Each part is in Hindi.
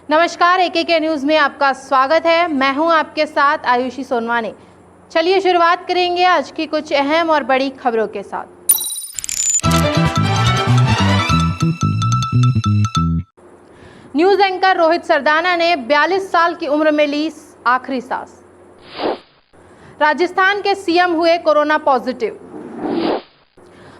नमस्कार, एकेके न्यूज़ में आपका स्वागत है। मैं हूं आपके साथ आयुषी सोनवानी। चलिए शुरुआत करेंगे आज की कुछ अहम और बड़ी खबरों के साथ। न्यूज़ एंकर रोहित सरदाना ने 42 साल की उम्र में ली आखिरी सांस। राजस्थान के सीएम हुए कोरोना पॉजिटिव।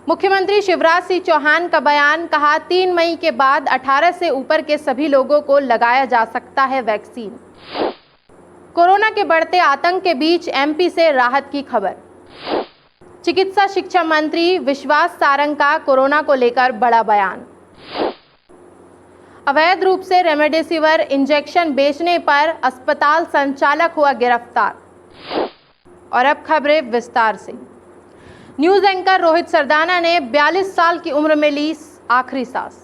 मुख्यमंत्री शिवराज सिंह चौहान का बयान, कहा 3 मई के बाद 18 से ऊपर के सभी लोगों को लगाया जा सकता है वैक्सीन। कोरोना के बढ़ते आतंक के बीच एमपी से राहत की खबर। चिकित्सा शिक्षा मंत्री विश्वास सारंग का कोरोना को लेकर बड़ा बयान। अवैध रूप से रेमडेसिविर इंजेक्शन बेचने पर अस्पताल संचालक हुआ गिरफ्तार। और अब खबरें विस्तार से। न्यूज़ एंकर रोहित सरदाना ने 42 साल की उम्र में ली आखिरी सांस।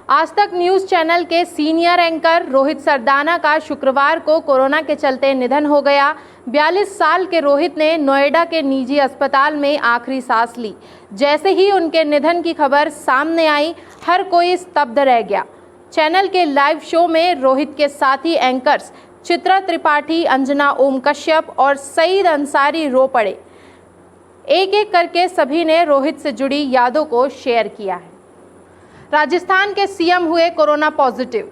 आज तक न्यूज़ चैनल के सीनियर एंकर रोहित सरदाना का शुक्रवार को कोरोना के चलते निधन हो गया। 42 साल के रोहित ने नोएडा के निजी अस्पताल में आखिरी सांस ली। जैसे ही उनके निधन की खबर सामने आई, हर कोई स्तब्ध रह गया। चैनल के लाइव शो में रोहित के साथी एंकर्स चित्रा त्रिपाठी, अंजना ओम कश्यप और सईद अंसारी रो पड़े। एक एक करके सभी ने रोहित से जुड़ी यादों को शेयर किया है। राजस्थान के सीएम हुए कोरोना पॉजिटिव।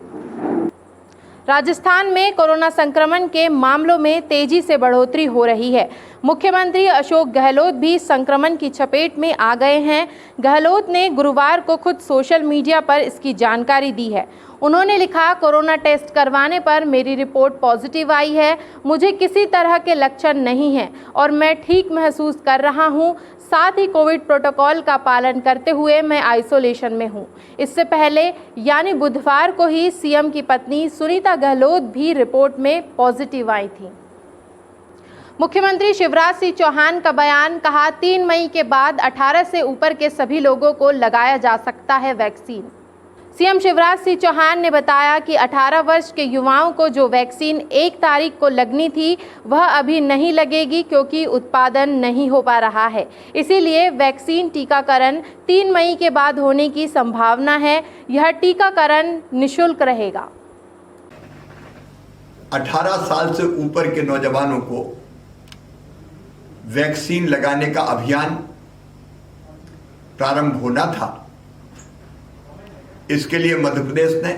राजस्थान में कोरोना संक्रमण के मामलों में तेजी से बढ़ोतरी हो रही है। मुख्यमंत्री अशोक गहलोत भी संक्रमण की चपेट में आ गए हैं। गहलोत ने गुरुवार को खुद सोशल मीडिया पर इसकी जानकारी दी है। उन्होंने लिखा, कोरोना टेस्ट करवाने पर मेरी रिपोर्ट पॉजिटिव आई है। मुझे किसी तरह के लक्षण नहीं हैं और मैं ठीक महसूस कर रहा हूं। साथ ही कोविड प्रोटोकॉल का पालन करते हुए मैं आइसोलेशन में हूं। इससे पहले यानी बुधवार को ही सीएम की पत्नी सुनीता गहलोत भी रिपोर्ट में पॉजिटिव आई थी। मुख्यमंत्री शिवराज सिंह चौहान का बयान, कहा 3 मई के बाद 18 से ऊपर के सभी लोगों को लगाया जा सकता है वैक्सीन। सीएम शिवराज सिंह चौहान ने बताया कि 18 वर्ष के युवाओं को जो वैक्सीन 1 तारीख को लगनी थी वह अभी नहीं लगेगी क्योंकि उत्पादन नहीं हो पा रहा है। इसीलिए वैक्सीन टीकाकरण 3 मई के बाद होने की संभावना है। यह टीकाकरण निःशुल्क रहेगा। 18 साल से ऊपर के नौजवानों को वैक्सीन लगाने का अभियान प्रारंभ होना था। इसके लिए मध्य प्रदेश ने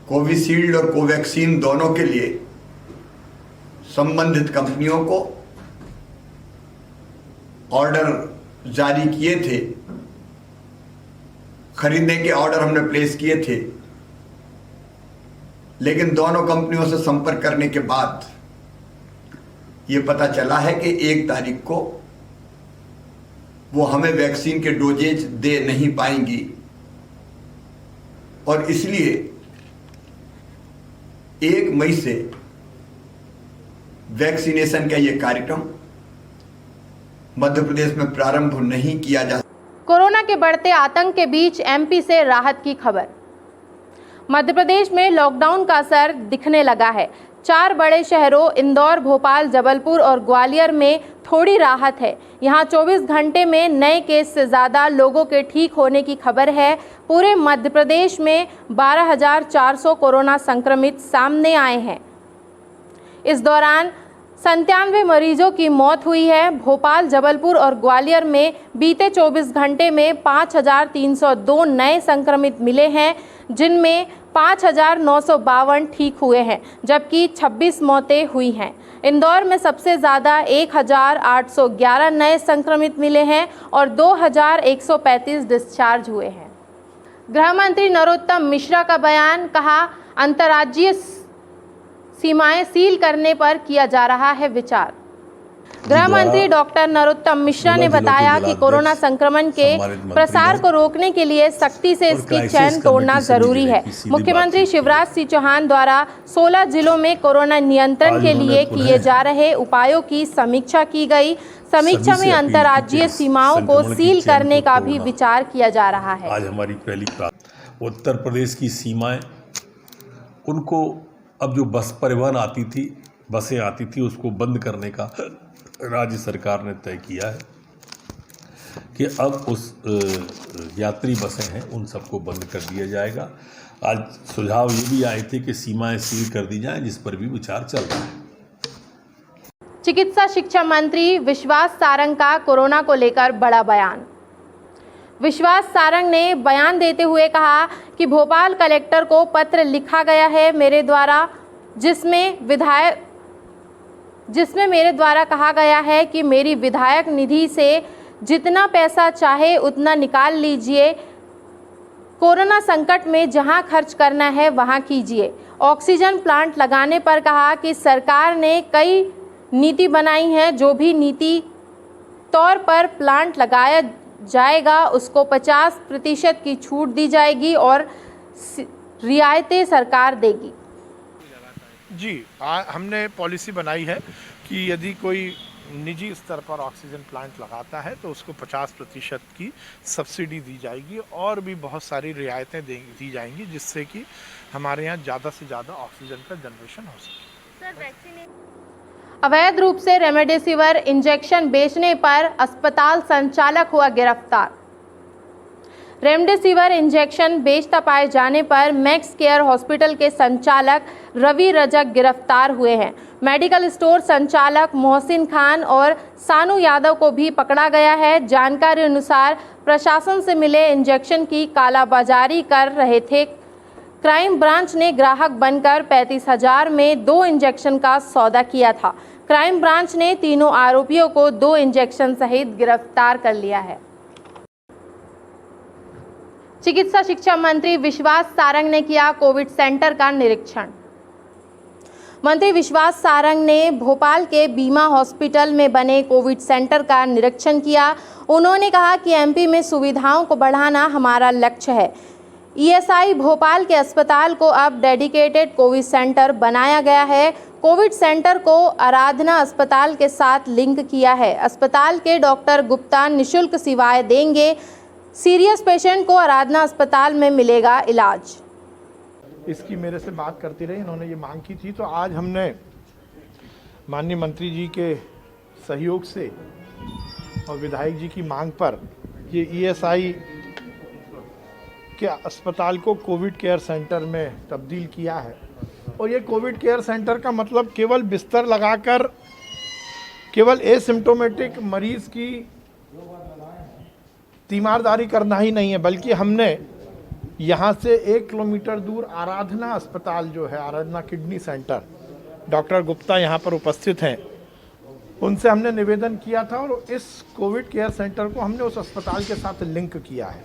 कोविशील्ड और कोवैक्सीन दोनों के लिए संबंधित कंपनियों को ऑर्डर जारी किए थे। खरीदने के ऑर्डर हमने प्लेस किए थे, लेकिन दोनों कंपनियों से संपर्क करने के बाद ये पता चला है कि 1 तारीख को वो हमें वैक्सीन के डोजेज दे नहीं पाएंगी और इसलिए 1 मई से वैक्सीनेशन का ये कार्यक्रम मध्य प्रदेश में प्रारंभ नहीं किया जा। कोरोना के बढ़ते आतंक के बीच एमपी से राहत की खबर। मध्य प्रदेश में लॉकडाउन का असर दिखने लगा है। 4 बड़े शहरों इंदौर, भोपाल, जबलपुर और ग्वालियर में थोड़ी राहत है। यहाँ 24 घंटे में नए केस से ज़्यादा लोगों के ठीक होने की खबर है। पूरे मध्य प्रदेश में 12,400 कोरोना संक्रमित सामने आए हैं। इस दौरान 97 मरीजों की मौत हुई है। भोपाल, जबलपुर और ग्वालियर में बीते 24 घंटे में 5,302 नए संक्रमित मिले हैं, जिनमें 5,952 ठीक हुए हैं, जबकि 26 मौतें हुई हैं। इंदौर में सबसे ज़्यादा 1,811 नए संक्रमित मिले हैं और 2,135 डिस्चार्ज हुए हैं। गृह मंत्री नरोत्तम मिश्रा का बयान, कहा अंतर्राज्यीय सीमाएं सील करने पर किया जा रहा है विचार। गृह मंत्री डॉक्टर नरोत्तम मिश्रा ने बताया कि कोरोना संक्रमण के प्रसार को रोकने के लिए सख्ती से इसकी चैन तोड़ना जरूरी है। मुख्यमंत्री शिवराज सिंह चौहान द्वारा 16 जिलों में कोरोना नियंत्रण के लिए किए जा रहे उपायों की समीक्षा की गई। समीक्षा में अंतर्राज्यीय सीमाओं को सील करने का भी विचार किया जा रहा है। आज हमारी पहली उत्तर प्रदेश की सीमाएं, उनको अब जो बस परिवहन आती थी, बसें आती थी, उसको बंद करने का राज्य सरकार ने तय किया है। कि अब उस यात्री बसें हैं उन सबको बंद कर दिया जाएगा। आज सुझाव ये भी आए थे कि सीमाएं सील कर दी जाएं, जिस पर भी विचार चल रहा है। चिकित्सा शिक्षा मंत्री विश्वास सारंग का कोरोना को लेकर बड़ा बयान। विश्वास सारंग ने बयान देते हुए कहा कि भोपाल कलेक्टर को पत्र लिखा गया है मेरे द्वारा, जिसमें मेरे द्वारा कहा गया है कि मेरी विधायक निधि से जितना पैसा चाहे उतना निकाल लीजिए, कोरोना संकट में जहां खर्च करना है वहां कीजिए। ऑक्सीजन प्लांट लगाने पर कहा कि सरकार ने कई नीति बनाई है, जो भी नीति तौर पर प्लांट लगाया जाएगा उसको 50% की छूट दी जाएगी और रियायतें सरकार देगी। जी, हमने पॉलिसी बनाई है कि यदि कोई निजी स्तर पर ऑक्सीजन प्लांट लगाता है तो उसको 50% की सब्सिडी दी जाएगी और भी बहुत सारी रियायतें दी जाएंगी, जिससे कि हमारे यहाँ ज़्यादा से ज़्यादा ऑक्सीजन का जनरेशन हो सके। अवैध रूप से रेमडेसिविर इंजेक्शन बेचने पर अस्पताल संचालक हुआ गिरफ्तार। रेमडेसिविर इंजेक्शन बेचता पाए जाने पर मैक्स केयर हॉस्पिटल के संचालक रवि रजक गिरफ्तार हुए हैं। मेडिकल स्टोर संचालक मोहसिन खान और सानू यादव को भी पकड़ा गया है। जानकारी अनुसार प्रशासन से मिले इंजेक्शन की कालाबाजारी कर रहे थे। क्राइम ब्रांच ने ग्राहक बनकर 35,000 में 2 इंजेक्शन का सौदा किया था। क्राइम ब्रांच ने तीनों आरोपियों को 2 इंजेक्शन सहित गिरफ्तार कर लिया है। चिकित्सा शिक्षा मंत्री विश्वास सारंग ने किया कोविड सेंटर का निरीक्षण। मंत्री विश्वास सारंग ने भोपाल के बीमा हॉस्पिटल में बने कोविड सेंटर का निरीक्षण किया। उन्होंने कहा कि एमपी में सुविधाओं को बढ़ाना हमारा लक्ष्य है। ईएसआई भोपाल के अस्पताल को अब डेडिकेटेड कोविड सेंटर बनाया गया है। कोविड सेंटर को आराधना अस्पताल के साथ लिंक किया है। अस्पताल के डॉक्टर गुप्ता निःशुल्क सेवाएं देंगे। सीरियस पेशेंट को आराधना अस्पताल में मिलेगा इलाज। इसकी मेरे से बात करती रही, इन्होंने ये मांग की थी, तो आज हमने माननीय मंत्री जी के सहयोग से और विधायक जी की मांग पर ये ईएसआई के अस्पताल को कोविड केयर सेंटर में तब्दील किया है। और ये कोविड केयर सेंटर का मतलब केवल बिस्तर लगाकर केवल एसिम्प्टोमेटिक मरीज की तीमारदारी करना ही नहीं है, बल्कि हमने यहाँ से 1 किलोमीटर दूर आराधना अस्पताल जो है, आराधना किडनी सेंटर, डॉक्टर गुप्ता यहाँ पर उपस्थित हैं, उनसे हमने निवेदन किया था और इस कोविड केयर सेंटर को हमने उस अस्पताल के साथ लिंक किया है।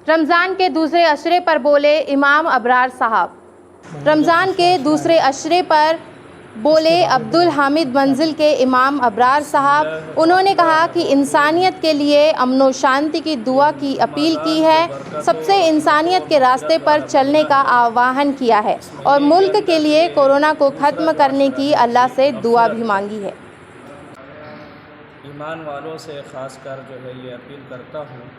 रमज़ान के दूसरे अशरे पर बोले इमाम अबरार साहब। रमज़ान के दूसरे अशरे पर बोले अब्दुल हामिद मंजिल के इमाम अबरार साहब। उन्होंने कहा कि इंसानियत के लिए अमन व शांति की दुआ की अपील की है, सबसे इंसानियत के रास्ते पर चलने का आह्वान किया है और मुल्क के लिए कोरोना को ख़त्म करने की अल्लाह से दुआ भी मांगी है। ईमान वालों से ख़ासकर जो है ये अपील करता हूँ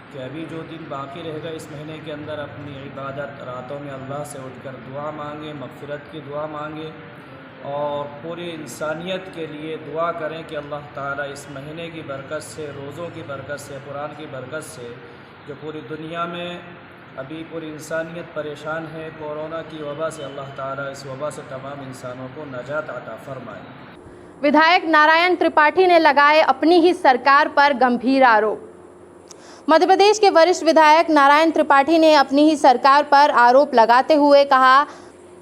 कि अभी जो दिन बाकी रहेगा इस महीने के अंदर अपनी इबादत रातों में अल्लाह से उठकर दुआ मांगे, मग़फ़िरत की दुआ मांगे और पूरी इंसानियत के लिए दुआ करें कि अल्लाह ताला इस महीने की बरकत से, रोज़ों की बरकत से, कुरान की बरकत से, जो पूरी दुनिया में अभी पूरी इंसानियत परेशान है कोरोना की वबा से, अल्लाह ताला इस वबा से तमाम इंसानों को नजात अता फरमाए। विधायक नारायण त्रिपाठी ने लगाए अपनी ही सरकार पर गंभीर आरोप। मध्य प्रदेश के वरिष्ठ विधायक नारायण त्रिपाठी ने अपनी ही सरकार पर आरोप लगाते हुए कहा,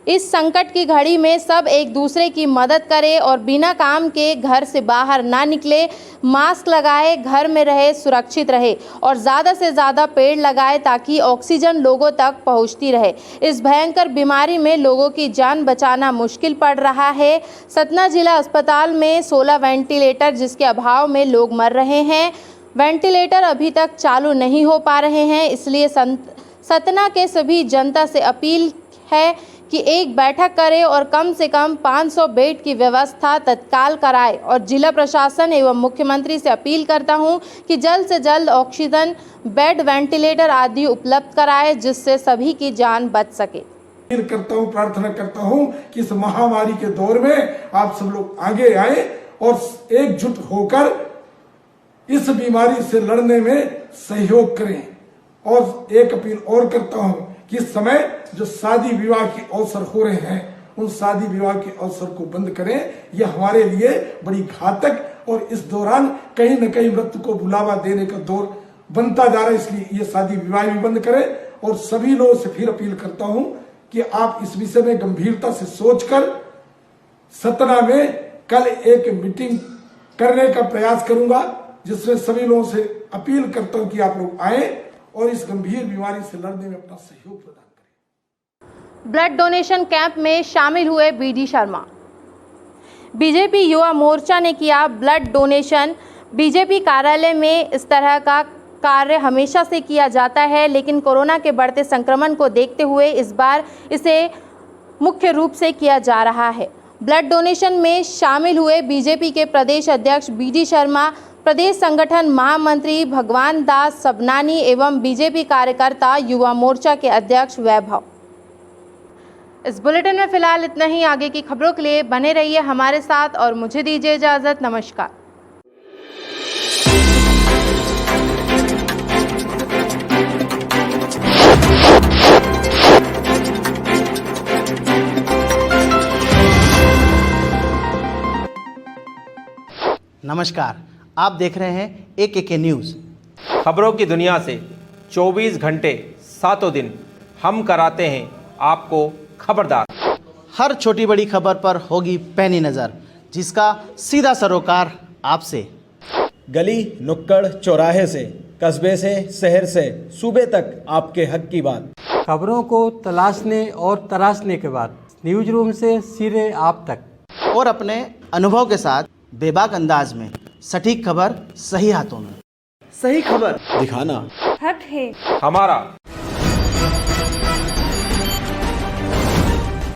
इस संकट की घड़ी में सब एक दूसरे की मदद करें और बिना काम के घर से बाहर ना निकले, मास्क लगाए, घर में रहे, सुरक्षित रहे और ज़्यादा से ज़्यादा पेड़ लगाए ताकि ऑक्सीजन लोगों तक पहुंचती रहे। इस भयंकर बीमारी में लोगों की जान बचाना मुश्किल पड़ रहा है। सतना जिला अस्पताल में 16 वेंटिलेटर जिसके अभाव में लोग मर रहे हैं। वेंटिलेटर अभी तक चालू नहीं हो पा रहे हैं, इसलिए सतना के सभी जनता से अपील है कि एक बैठक करें और कम से कम 500 बेड की व्यवस्था तत्काल कराए और जिला प्रशासन एवं मुख्यमंत्री से अपील करता हूं कि जल्द से जल्द ऑक्सीजन बेड, वेंटिलेटर आदि उपलब्ध कराए जिससे सभी की जान बच सके। प्रार्थना करता हूं कि इस महामारी के दौर में आप सब लोग आगे आए और एकजुट होकर इस बीमारी से लड़ने में सहयोग करें। और एक अपील और करता हूं कि इस समय जो शादी विवाह के अवसर हो रहे हैं, उन शादी विवाह के अवसर को बंद करें। यह हमारे लिए बड़ी घातक और इस दौरान कहीं न कहीं मृत्यु को बुलावा देने का दौर बनता जा रहा है, इसलिए ये शादी विवाह भी बंद करें। और सभी लोगों से फिर अपील करता हूं कि आप इस विषय में गंभीरता से सोचकर सतना में कल एक मीटिंग करने का प्रयास करूंगा, जिसमें सभी लोगों से अपील करता हूं कि आप लोग आए और इस गंभीर बीमारी से लड़ने में अपना सहयोग प्रदान करें। ब्लड डोनेशन कैंप में शामिल हुए बीडी शर्मा। बीजेपी युवा मोर्चा ने किया ब्लड डोनेशन। बीजेपी कार्यालय में इस तरह का कार्य हमेशा से किया जाता है, लेकिन कोरोना के बढ़ते संक्रमण को देखते हुए इस बार इसे मुख्य रूप से किया जा रहा है। ब्लड डोनेशन में शामिल हुए बीजेपी के प्रदेश अध्यक्ष बीडी शर्मा, प्रदेश संगठन महामंत्री भगवान दास सबनानी एवं बीजेपी कार्यकर्ता युवा मोर्चा के अध्यक्ष वैभव। इस बुलेटिन में फिलहाल इतना ही। आगे की खबरों के लिए बने रहिए हमारे साथ और मुझे दीजिए इजाजत। नमस्कार। नमस्कार, आप देख रहे हैं AKK न्यूज़। खबरों की दुनिया से 24 घंटे सातों दिन हम कराते हैं आपको खबरदार। हर छोटी बड़ी खबर पर होगी पैनी नज़र, जिसका सीधा सरोकार आपसे। गली नुक्कड़ चौराहे से, कस्बे से, शहर से, सूबे तक आपके हक की बात। खबरों को तलाशने और तराशने के बाद न्यूज रूम से सीधे आप तक, और अपने अनुभव के साथ बेबाक अंदाज में सटीक खबर सही हाथों में। सही खबर दिखाना हमारा